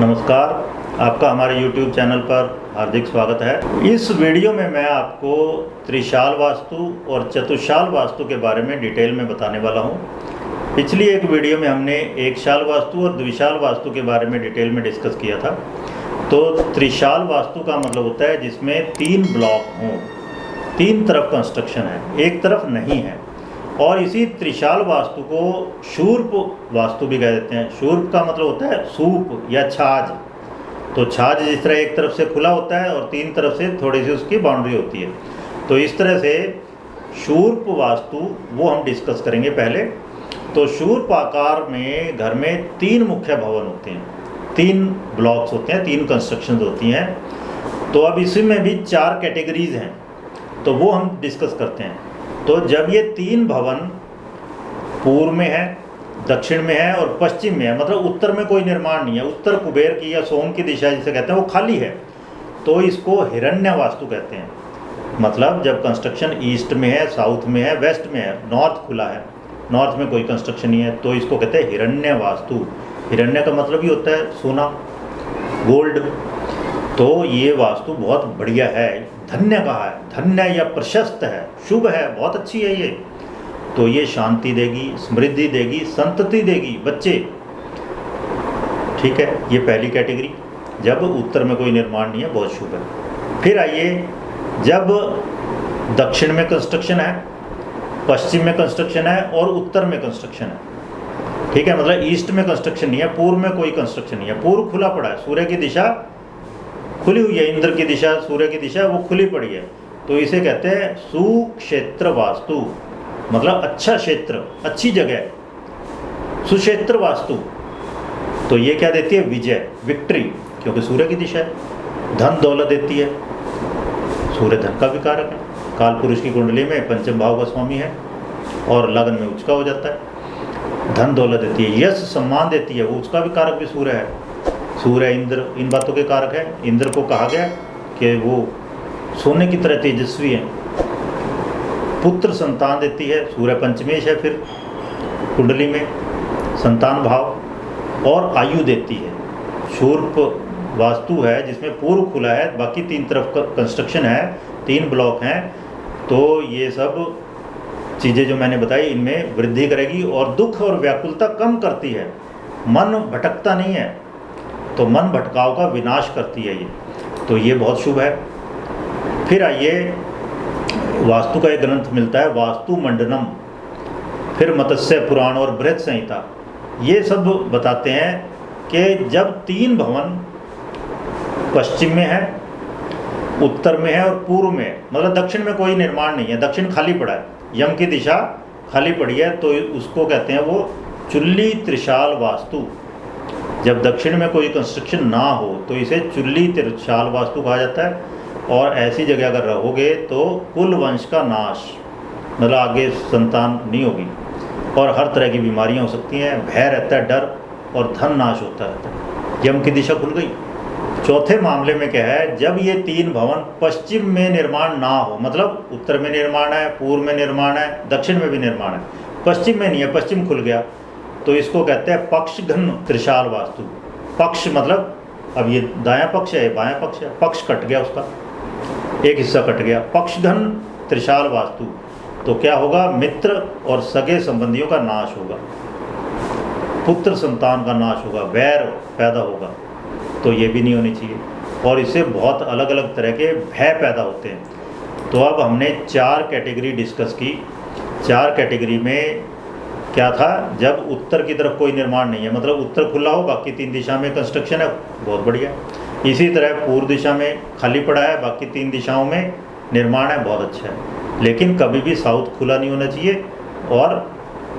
नमस्कार, आपका हमारे YouTube चैनल पर हार्दिक स्वागत है। इस वीडियो में मैं आपको त्रिशाल वास्तु और चतुशाल वास्तु के बारे में डिटेल में बताने वाला हूं। पिछली एक वीडियो में हमने एक शाल वास्तु और द्विशाल वास्तु के बारे में डिटेल में डिस्कस किया था। तो त्रिशाल वास्तु का मतलब होता है जिसमें 3 ब्लॉक हों, 3 तरफ कंस्ट्रक्शन है, एक तरफ नहीं है। और इसी त्रिशाल वास्तु को शूर्प वास्तु भी कह देते हैं। शूर्प का मतलब होता है सूप या छाछ। तो छाछ जिस तरह एक तरफ से खुला होता है और 3 तरफ से थोड़ी सी उसकी बाउंड्री होती है, तो इस तरह से शूर्प वास्तु वो हम डिस्कस करेंगे पहले। तो शूर्प आकार में घर में 3 मुख्य भवन होते हैं, 3 ब्लॉक्स होते हैं, 3 कंस्ट्रक्शंस होती हैं। तो अब इसमें भी 4 कैटेगरीज हैं, तो वो हम डिस्कस करते हैं। तो जब ये 3 भवन पूर्व में है, दक्षिण में है और पश्चिम में है, मतलब उत्तर में कोई निर्माण नहीं है, उत्तर कुबेर की या सोम की दिशा जिसे कहते हैं वो खाली है, तो इसको हिरण्य वास्तु कहते हैं। मतलब जब कंस्ट्रक्शन ईस्ट में है, साउथ में है, वेस्ट में है, नॉर्थ खुला है, नॉर्थ में कोई कंस्ट्रक्शन नहीं है, तो इसको कहते हैं हिरण्य वास्तु। हिरण्य का मतलब ही होता है सोना, गोल्ड। तो ये वास्तु बहुत बढ़िया है, धन्य कहा है, धन्य या प्रशस्त है, शुभ है, बहुत अच्छी है ये। तो ये शांति देगी, समृद्धि देगी, संतति देगी, बच्चे। ठीक है, ये पहली कैटेगरी, जब उत्तर में कोई निर्माण नहीं है, बहुत शुभ है। फिर आइए, जब दक्षिण में कंस्ट्रक्शन है, पश्चिम में कंस्ट्रक्शन है और उत्तर में कंस्ट्रक्शन है। ठीक है, मतलब ईस्ट में कंस्ट्रक्शन नहीं है, पूर्व में कोई कंस्ट्रक्शन नहीं है, पूर्व खुला पड़ा है, सूर्य की दिशा खुली हुई है, इंद्र की दिशा, सूर्य की दिशा वो खुली पड़ी है, तो इसे कहते हैं सुक्षेत्र वास्तु। मतलब अच्छा क्षेत्र, अच्छी जगह, सुक्षेत्र वास्तु। तो ये क्या देती है? विजय, विक्ट्री, क्योंकि सूर्य की दिशा है। धन दौलत देती है, सूर्य धन का भी कारक है। काल पुरुष की कुंडली में पंचम भाव का स्वामी है और लगन में उच्च का हो जाता है। धन दौलत देती है, यश सम्मान देती है, वो उसका भी कारक भी सूर्य है। सूर्य, इंद्र, इन बातों के कारक है। इंद्र को कहा गया कि वो सोने की तरह तेजस्वी है। पुत्र संतान देती है, सूर्य पंचमेश है फिर कुंडली में, संतान भाव। और आयु देती है। शूर्प वास्तु है जिसमें पूर्व खुला है, बाकी 3 तरफ कंस्ट्रक्शन है, 3 ब्लॉक हैं। तो ये सब चीज़ें जो मैंने बताई इनमें वृद्धि करेगी और दुख और व्याकुलता कम करती है। मन भटकता नहीं है, तो मन भटकाव का विनाश करती है ये, तो ये बहुत शुभ है। फिर आइए, वास्तु का एक ग्रंथ मिलता है वास्तु मंडनम, फिर मत्स्य पुराण और बृहत संहिता, ये सब बताते हैं कि जब 3 भवन पश्चिम में है, उत्तर में है और पूर्व में है, मतलब दक्षिण में कोई निर्माण नहीं है, दक्षिण खाली पड़ा है, यम की दिशा खाली पड़ी है, तो उसको कहते हैं वो चुल्ली त्रिशाल वास्तु। जब दक्षिण में कोई कंस्ट्रक्शन ना हो तो इसे चुल्ली त्रिशाल वास्तु कहा जाता है। और ऐसी जगह अगर रहोगे तो कुल वंश का नाश, मतलब आगे संतान नहीं होगी और हर तरह की बीमारियां हो सकती हैं, भय रहता है, डर और धन नाश होता रहता है। यम की दिशा खुल गई। चौथे मामले में क्या है? जब ये 3 भवन पश्चिम में निर्माण ना हो, मतलब उत्तर में निर्माण है, पूर्व में निर्माण है, दक्षिण में भी निर्माण है, पश्चिम में नहीं है, पश्चिम खुल गया, तो इसको कहते हैं पक्षघन त्रिशाल वास्तु। पक्ष मतलब अब ये दायां पक्ष है, बायां पक्ष है, पक्ष कट गया, उसका एक हिस्सा कट गया, पक्षघन त्रिशाल वास्तु। तो क्या होगा? मित्र और सगे संबंधियों का नाश होगा, पुत्र संतान का नाश होगा, वैर पैदा होगा, तो ये भी नहीं होनी चाहिए। और इससे बहुत अलग अलग तरह के भय पैदा होते हैं। तो अब हमने 4 कैटेगरी डिस्कस की। 4 कैटेगरी में क्या था? जब उत्तर की तरफ कोई निर्माण नहीं है, मतलब उत्तर खुला हो, बाकी 3 दिशा में कंस्ट्रक्शन है, बहुत बढ़िया। इसी तरह पूर्व दिशा में खाली पड़ा है, बाकी 3 दिशाओं में निर्माण है, बहुत अच्छा है। लेकिन कभी भी साउथ खुला नहीं होना चाहिए और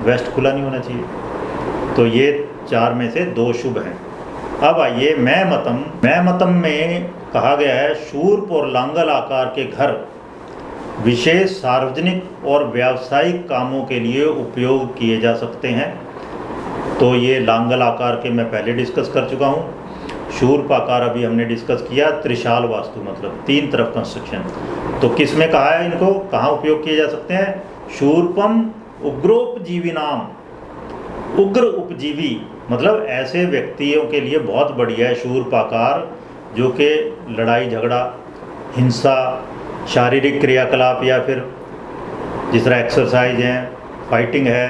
वेस्ट खुला नहीं होना चाहिए। तो ये 4 में से 2 शुभ हैं। अब आइए, मैं मतम में कहा गया है शूर्प और लांगल आकार के घर विशेष सार्वजनिक और व्यावसायिक कामों के लिए उपयोग किए जा सकते हैं। तो ये लांगल आकार के मैं पहले डिस्कस कर चुका हूँ। शूर्प आकार अभी हमने डिस्कस किया। त्रिशाल वास्तु मतलब 3 तरफ कंस्ट्रक्शन। तो किस में कहा है इनको, कहाँ उपयोग किए जा सकते हैं? शूर्पम उग्रोपजीवी नाम, उग्र उपजीवी मतलब ऐसे व्यक्तियों के लिए बहुत बढ़िया है शूरपाकार, जो कि लड़ाई झगड़ा, हिंसा, शारीरिक क्रियाकलाप या फिर जिस तरह एक्सरसाइज है, फाइटिंग है,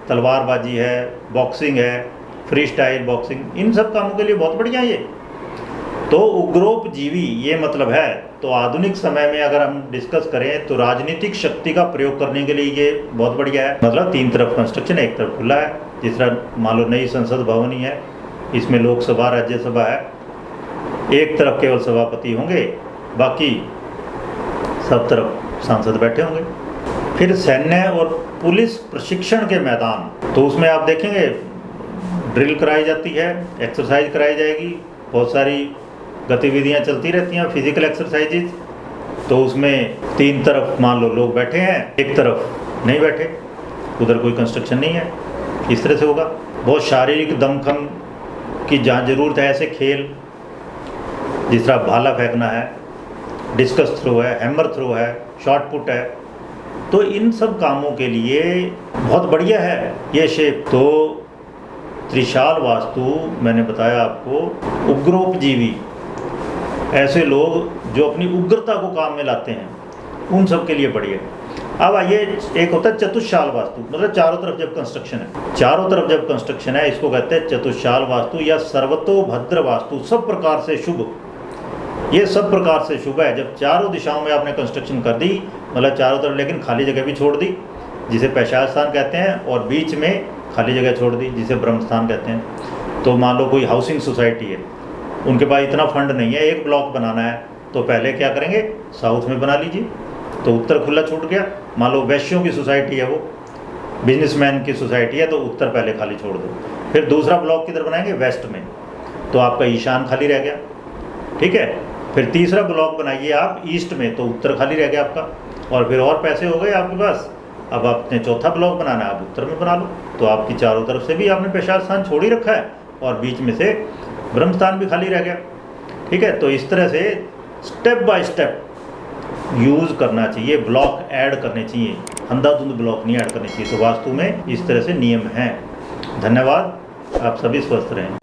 तलवारबाजी है, बॉक्सिंग है, फ्री स्टाइल बॉक्सिंग, इन सब कामों के लिए बहुत बढ़िया है ये। तो उग्रोपजीवी ये मतलब है। तो आधुनिक समय में अगर हम डिस्कस करें तो राजनीतिक शक्ति का प्रयोग करने के लिए ये बहुत बढ़िया है। मतलब 3 तरफ कंस्ट्रक्शन है, एक तरफ खुला है। जिस तरह मान लो नई संसद भवन ही है, इसमें लोकसभा राज्यसभा है, एक तरफ केवल सभापति होंगे, बाकी सब तरफ सांसद बैठे होंगे। फिर सैन्य और पुलिस प्रशिक्षण के मैदान, तो उसमें आप देखेंगे ड्रिल कराई जाती है, एक्सरसाइज कराई जाएगी, बहुत सारी गतिविधियां चलती रहती हैं, फिजिकल एक्सरसाइजेज। तो उसमें 3 तरफ मान लो लोग बैठे हैं, एक तरफ नहीं बैठे, उधर कोई कंस्ट्रक्शन नहीं है, इस तरह से होगा। बहुत शारीरिक दमखम की जहाँ ज़रूरत है, ऐसे खेल जिस तरह भाला फेंकना है, डिस्कस थ्रो है, हैमर थ्रो है, शॉट पुट है, तो इन सब कामों के लिए बहुत बढ़िया है ये शेप। तो त्रिशाल वास्तु मैंने बताया आपको, उग्रोपजीवी, ऐसे लोग जो अपनी उग्रता को काम में लाते हैं, उन सब के लिए बढ़िया है। अब आइए, एक होता है चतुशाल वास्तु, मतलब चारों तरफ जब कंस्ट्रक्शन है, चारों तरफ जब कंस्ट्रक्शन है, इसको कहते हैं चतुशाल वास्तु या सर्वतोभद्र वास्तु, सब प्रकार से शुभ। ये सब प्रकार से शुभ है जब चारों दिशाओं में आपने कंस्ट्रक्शन कर दी, मतलब चारों तरफ, लेकिन खाली जगह भी छोड़ दी जिसे पैशाच स्थान कहते हैं, और बीच में खाली जगह छोड़ दी जिसे ब्रह्म स्थान कहते हैं। तो मान लो कोई हाउसिंग सोसाइटी है, उनके पास इतना फंड नहीं है, एक ब्लॉक बनाना है, तो पहले क्या करेंगे, साउथ में बना लीजिए, तो उत्तर खुला छूट गया। मान लो वैश्यों की सोसाइटी है, वो बिजनेसमैन की सोसाइटी है, तो उत्तर पहले खाली छोड़ दो। फिर दूसरा ब्लॉक किधर बनाएंगे, वेस्ट में, तो आपका ईशान खाली रह गया, ठीक है। फिर तीसरा ब्लॉक बनाइए आप ईस्ट में, तो उत्तर खाली रह गया आपका, और फिर और पैसे हो गए आपके पास। अब आपने चौथा ब्लॉक बनाना है, आप उत्तर में बना लो, तो आपकी चारों तरफ से भी आपने पैशाच स्थान छोड़ ही रखा है, और बीच में से ब्रह्म स्थान भी खाली रह गया, ठीक है। तो इस तरह से स्टेप बाय स्टेप यूज़ करना चाहिए, ब्लॉक ऐड करने चाहिए, अंधाधुंध ब्लॉक नहीं ऐड करने चाहिए। तो वास्तु में इस तरह से नियम हैं। धन्यवाद, आप सभी स्वस्थ रहें।